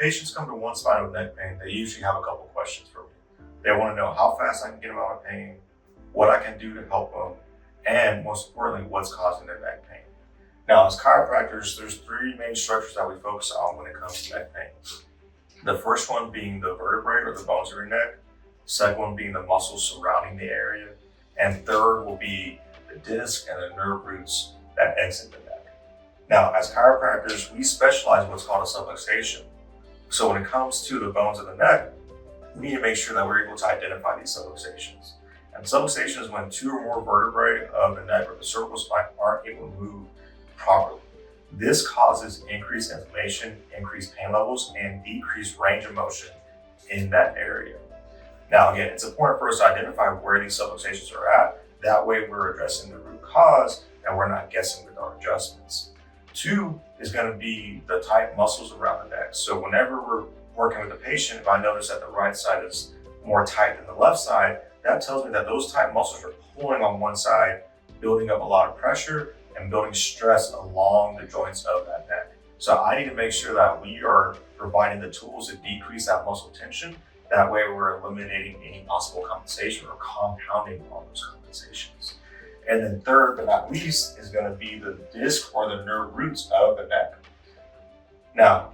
patients come to One Spine with neck pain, they usually have a couple questions for me. They want to know how fast I can get them out of pain, what I can do to help them, and most importantly, what's causing their neck pain. Now, as chiropractors, there's three main structures that we focus on when it comes to neck pain. The first one being the vertebrae or the bones of your neck, second one being the muscles surrounding the area, and third will be the disc and the nerve roots that exit the neck. Now, as chiropractors, we specialize in what's called a subluxation. So when it comes to the bones of the neck, we need to make sure that we're able to identify these subluxations. And subluxation is when two or more vertebrae of the neck or the cervical spine aren't able to move properly. This causes increased inflammation, increased pain levels, and decreased range of motion in that area. Now, again, it's important for us to identify where these subluxations are at. That way we're addressing the root cause and we're not guessing with our adjustments. Two is going to be the tight muscles around the neck. So whenever we're working with a patient, if I notice that the right side is more tight than the left side, that tells me that those tight muscles are pulling on one side, building up a lot of pressure and building stress along the joints of that neck. So I need to make sure that we are providing the tools to decrease that muscle tension. That way we're eliminating any possible compensation or compounding on those compensations. And then third, but not least, is going to be the disc or the nerve roots of the neck. Now,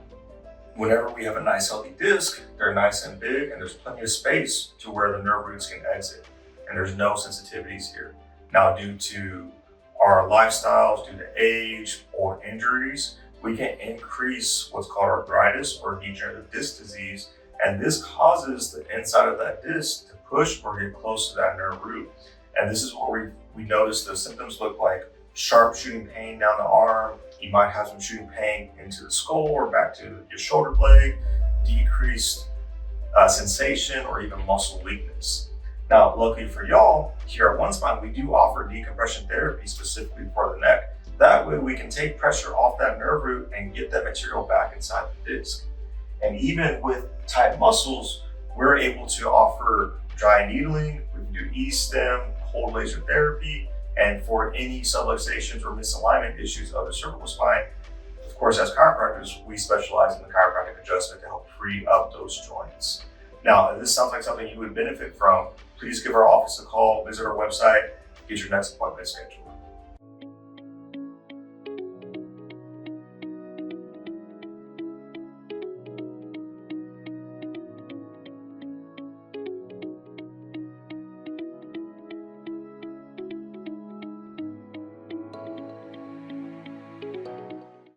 whenever we have a nice healthy disc, they're nice and big and there's plenty of space to where the nerve roots can exit. And there's no sensitivities here. Now, due to our lifestyles, due to age or injuries, we can increase what's called arthritis or degenerative disc disease. And this causes the inside of that disc to push or get close to that nerve root. And this is where we notice the symptoms look like sharp shooting pain down the arm. You might have some shooting pain into the skull or back to your shoulder blade, decreased sensation, or even muscle weakness. Now, luckily for y'all, here at One Spine, we do offer decompression therapy specifically for the neck. That way we can take pressure off that nerve root and get that material back inside the disc. And even with tight muscles, we're able to offer dry needling, we can do E-Stim, cold laser therapy, and for any subluxations or misalignment issues of the cervical spine, of course, as chiropractors, we specialize in the chiropractic adjustment to help free up those joints. Now, if this sounds like something you would benefit from, please give our office a call, visit our website, get your next appointment scheduled.